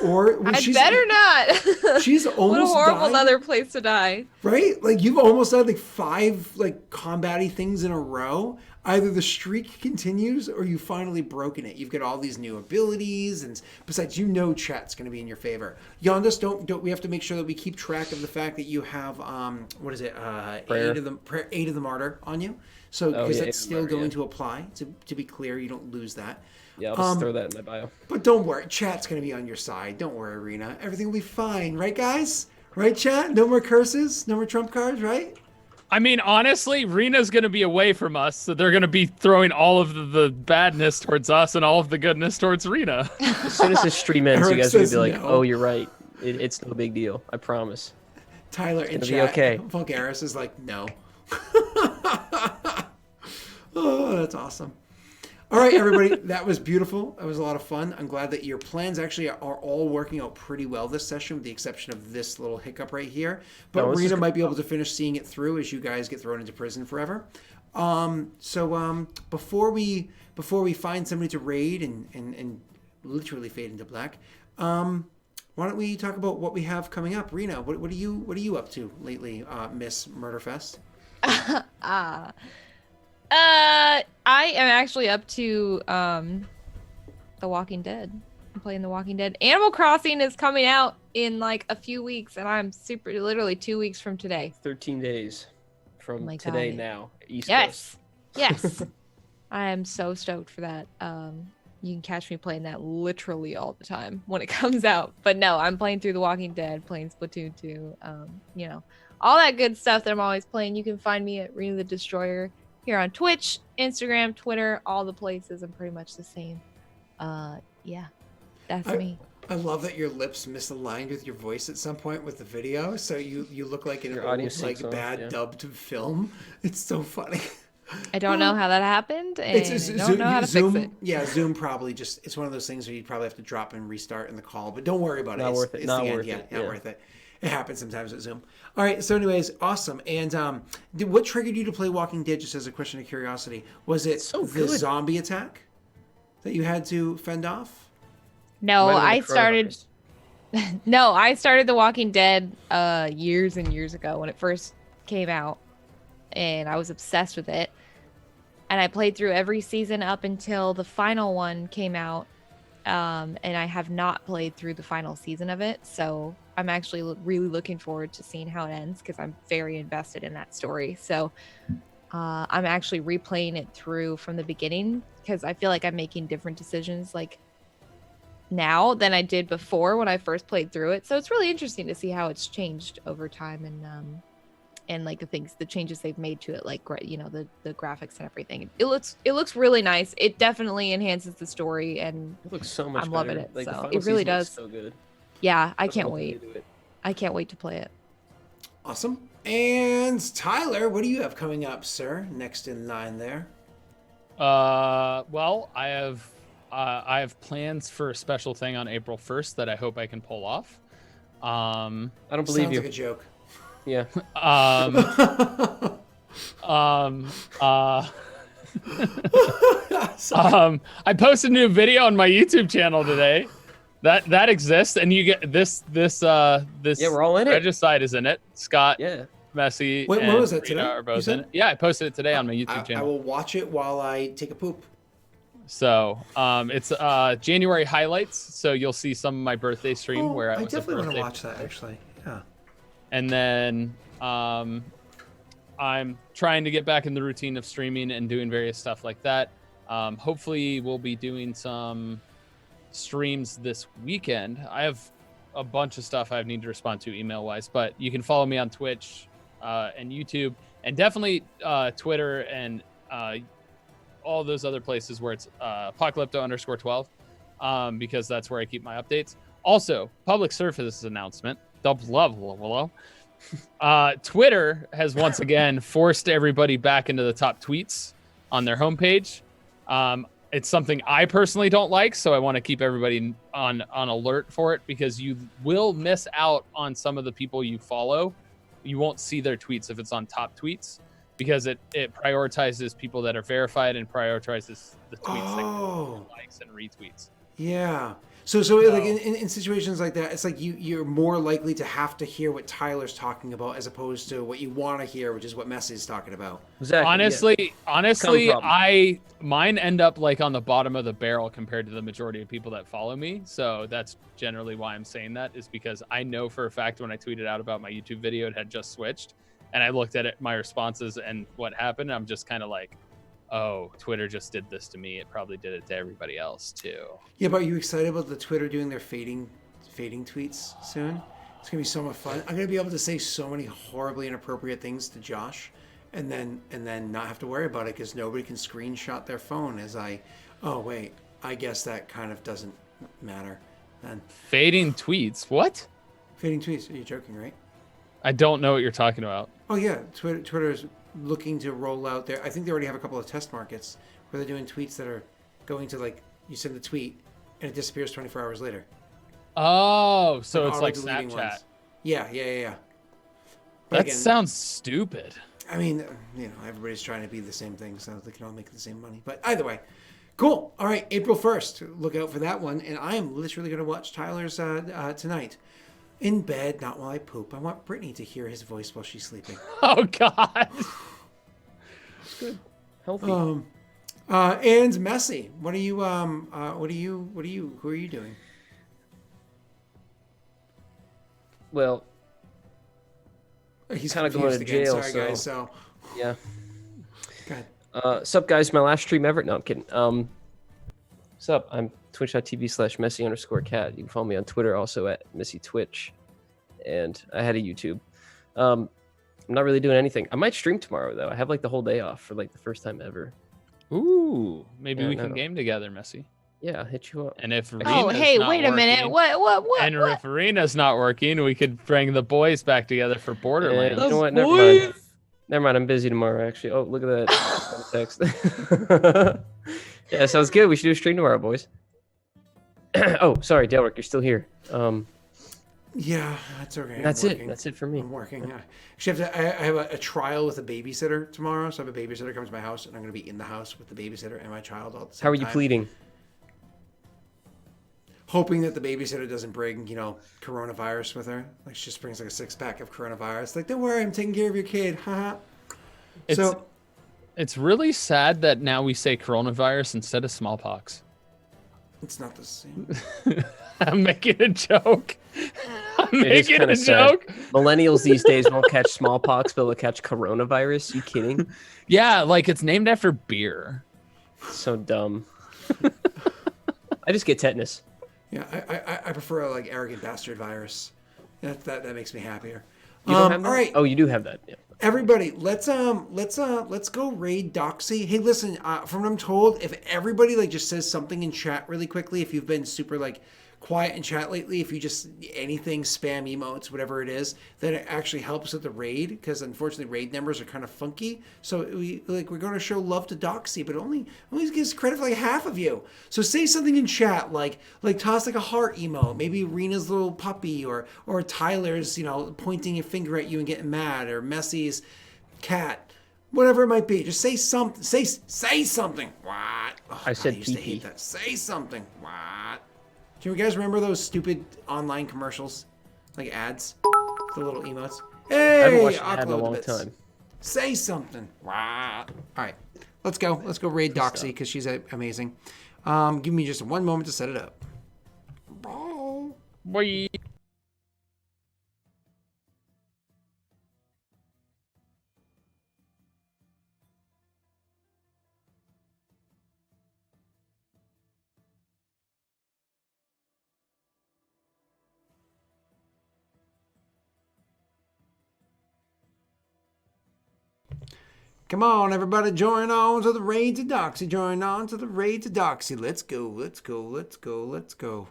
Or well, I better not. She's What a almost horrible died, other place to die. right? Like you've almost had like 5 like combat-y things in a row. Either the streak continues or you've finally broken it. You've got all these new abilities, and besides, chat's going to be in your favor. Yondis, don't we have to make sure that we keep track of the fact that you have what is it? Aid of the Martyr on you. So because yeah, that's Aid of the still Martyr, going yeah. to apply. To be clear, you don't lose that. Yeah, I'll just throw that in my bio. But don't worry, chat's going to be on your side. Don't worry, Rena. Everything will be fine, right, guys? Right, chat? No more curses, no more trump cards, right? I mean, honestly, Rena's gonna be away from us, so they're gonna be throwing all of the badness towards us and all of the goodness towards Rena. As soon as this stream ends, Eric you guys are gonna says be like, no. oh, you're right. It's no big deal. I promise. Tyler in gonna be chat. okay. Vulgaris is like, no. Oh, that's awesome. All right, everybody. That was beautiful. That was a lot of fun. I'm glad that your plans actually are all working out pretty well this session, with the exception of this little hiccup right here. But No, this Rena is might be able to finish seeing it through as you guys get thrown into prison forever. Before we find somebody to raid and literally fade into black, why don't we talk about what we have coming up? Rena, what are you up to lately, Miss Murderfest? I am actually up to The Walking Dead. I'm playing The Walking Dead. Animal Crossing is coming out in like a few weeks, and I'm literally 2 weeks from today. 13 days from my today God. now. East Yes. Coast. Yes. I am so stoked for that. You can catch me playing that literally all the time when it comes out. But no, I'm playing through The Walking Dead, playing Splatoon 2, all that good stuff that I'm always playing. You can find me at Rena the Destroyer here on Twitch, Instagram, Twitter, all the places. I'm pretty much the same. Yeah, that's me. I love that your lips misaligned with your voice at some point with the video, so you look like an Your audio old, like syncs off, bad yeah. dubbed film. It's so funny. I don't know how that happened, and I don't know how to Zoom, fix it. Yeah, Zoom probably just, it's one of those things where you probably have to drop and restart in the call, but don't worry about it. Not worth it. It's Not the end. worth Yeah, it. not worth it. It happens sometimes with Zoom. All right, so anyways, awesome. And what triggered you to play Walking Dead, just as a question of curiosity? Was it the zombie attack that you had to fend off? No, I started... No, I started The Walking Dead years and years ago when it first came out, and I was obsessed with it. And I played through every season up until the final one came out, and I have not played through the final season of it. So I'm actually really looking forward to seeing how it ends because I'm very invested in that story. So I'm actually replaying it through from the beginning because I feel like I'm making different decisions like now than I did before when I first played through it. So it's really interesting to see how it's changed over time and like the changes they've made to it, like, you know, the graphics and everything. It looks really nice. It definitely enhances the story, and it looks so much I'm better. loving it. Like, so it really does. So good. Yeah, I can't wait. I can't wait to play it. Awesome. And Tyler, what do you have coming up, sir? Next in line there. Well, I have plans for a special thing on April 1st that I hope I can pull off. I don't believe Sounds you. like a joke. Yeah. I posted a new video on my YouTube channel today. That exists, and you get this. Yeah, we're all in it. Regicide is in it. Scott. Yeah. Messi. What and was that Rita today? are both in it. Yeah, I posted it today on my YouTube I channel. will watch it while I take a poop. So it's January highlights. So you'll see some of my birthday stream where I was definitely want to watch that actually. Yeah. And then I'm trying to get back in the routine of streaming and doing various stuff like that. Hopefully we'll be doing some streams this weekend. I have a bunch of stuff I need to respond to email wise, but you can follow me on Twitch and YouTube, and definitely Twitter and all those other places where it's Apocalypto_12, because that's where I keep my updates. Also, public service announcement. Twitter has once again forced everybody back into the top tweets on their homepage. It's something I personally don't like, so I want to keep everybody on alert for it, because you will miss out on some of the people you follow. You won't see their tweets if it's on top tweets, because it prioritizes people that are verified and prioritizes the tweets that get likes and retweets. Yeah. So like in situations like that, it's like you're more likely to have to hear what Tyler's talking about as opposed to what you want to hear, which is what Messi's talking about. Exactly. Honestly, mine end up like on the bottom of the barrel compared to the majority of people that follow me. So that's generally why I'm saying that, is because I know for a fact when I tweeted out about my YouTube video, it had just switched, and I looked at my responses and what happened. And I'm just kind of like, oh, Twitter just did this to me. It probably did it to everybody else too. Yeah, but are you excited about the Twitter doing their fading tweets soon? It's gonna be so much fun. I'm gonna be able to say so many horribly inappropriate things to Josh, and then not have to worry about it because nobody can screenshot their phone as oh wait, I guess that kind of doesn't matter then. Fading tweets? What? Fading tweets? Are you joking, right? I don't know what you're talking about. Oh yeah, Twitter's looking to roll out I think they already have a couple of test markets where they're doing tweets that are going to, like, you send the tweet and it disappears 24 hours later. Oh, so it's like Snapchat. Ones. Yeah. That sounds stupid. I mean, you know, everybody's trying to be the same thing, so they can all make the same money. But either way, cool. All right, April 1st. Look out for that one. And I am literally going to watch Tyler's tonight. In bed, not while I poop. I want Brittany to hear his voice while she's sleeping. Oh God. Good. Healthy. And Messi. Who are you doing? Well, He's kind of going to jail. Sorry, guys. So yeah. Go ahead. Sup, guys? My last stream ever. No, I'm kidding. Sup? I'm twitch.tv/Messi_cat. You can follow me on Twitter also at MessyTwitch, and I had a YouTube. I'm not really doing anything. I might stream tomorrow though. I have like the whole day off for like the first time ever. Ooh, maybe we can game together, Messy. Yeah, I'll hit you up. And if wait a minute. What? And what? if Arena's not working, we could bring the boys back together for Borderlands. You know what? Never mind. Never mind, I'm busy tomorrow, actually. Oh, look at that text. Yeah, sounds good. We should do a stream tomorrow, boys. Oh, sorry, Daelric, you're still here. Yeah, that's okay. That's it. That's it for me. I'm working. Actually, I have a trial with a babysitter tomorrow, so I have a babysitter comes to my house, and I'm going to be in the house with the babysitter and my child all at the same How are you time. pleading? Hoping that the babysitter doesn't bring, coronavirus with her. Like, she just brings like a 6-pack of coronavirus. Like, don't worry, I'm taking care of your kid. Haha. It's really sad that now we say coronavirus instead of smallpox. It's not the same. I'm making a joke. I'm making a sad. joke. Millennials these days won't catch smallpox, but they'll catch coronavirus. You kidding? Yeah, like it's named after beer. So dumb. I just get tetanus. Yeah, I prefer like arrogant bastard virus. That makes me happier. You don't have that? All right. Oh, you do have that. Yeah. Everybody, let's go raid Doxy. Hey, listen, from what I'm told, if everybody like just says something in chat really quickly, if you've been super like quiet in chat lately, if you just anything, spam emotes, whatever it is, then it actually helps with the raid, because unfortunately raid numbers are kind of funky. So we're going to show love to Doxy, but only gives credit for like half of you. So say something in chat, like toss like a heart emote, maybe Rena's little puppy, or Tyler's pointing a finger at you and getting mad, or Messi's cat, whatever it might be. Just say something. Say something. What? Oh, I said used to hate that. Say something. What? Do you guys remember those stupid online commercials? Like ads? The little emotes? Hey, I haven't watched an ad in a long time. Say something. Wow. All right. Let's go. Let's go raid Doxy, because she's amazing. Give me just one moment to set it up. Boy. Come on, everybody, join on to the raid to Doxy. Join on to the raid to Doxy. Let's go. Let's go. Let's go. Let's go.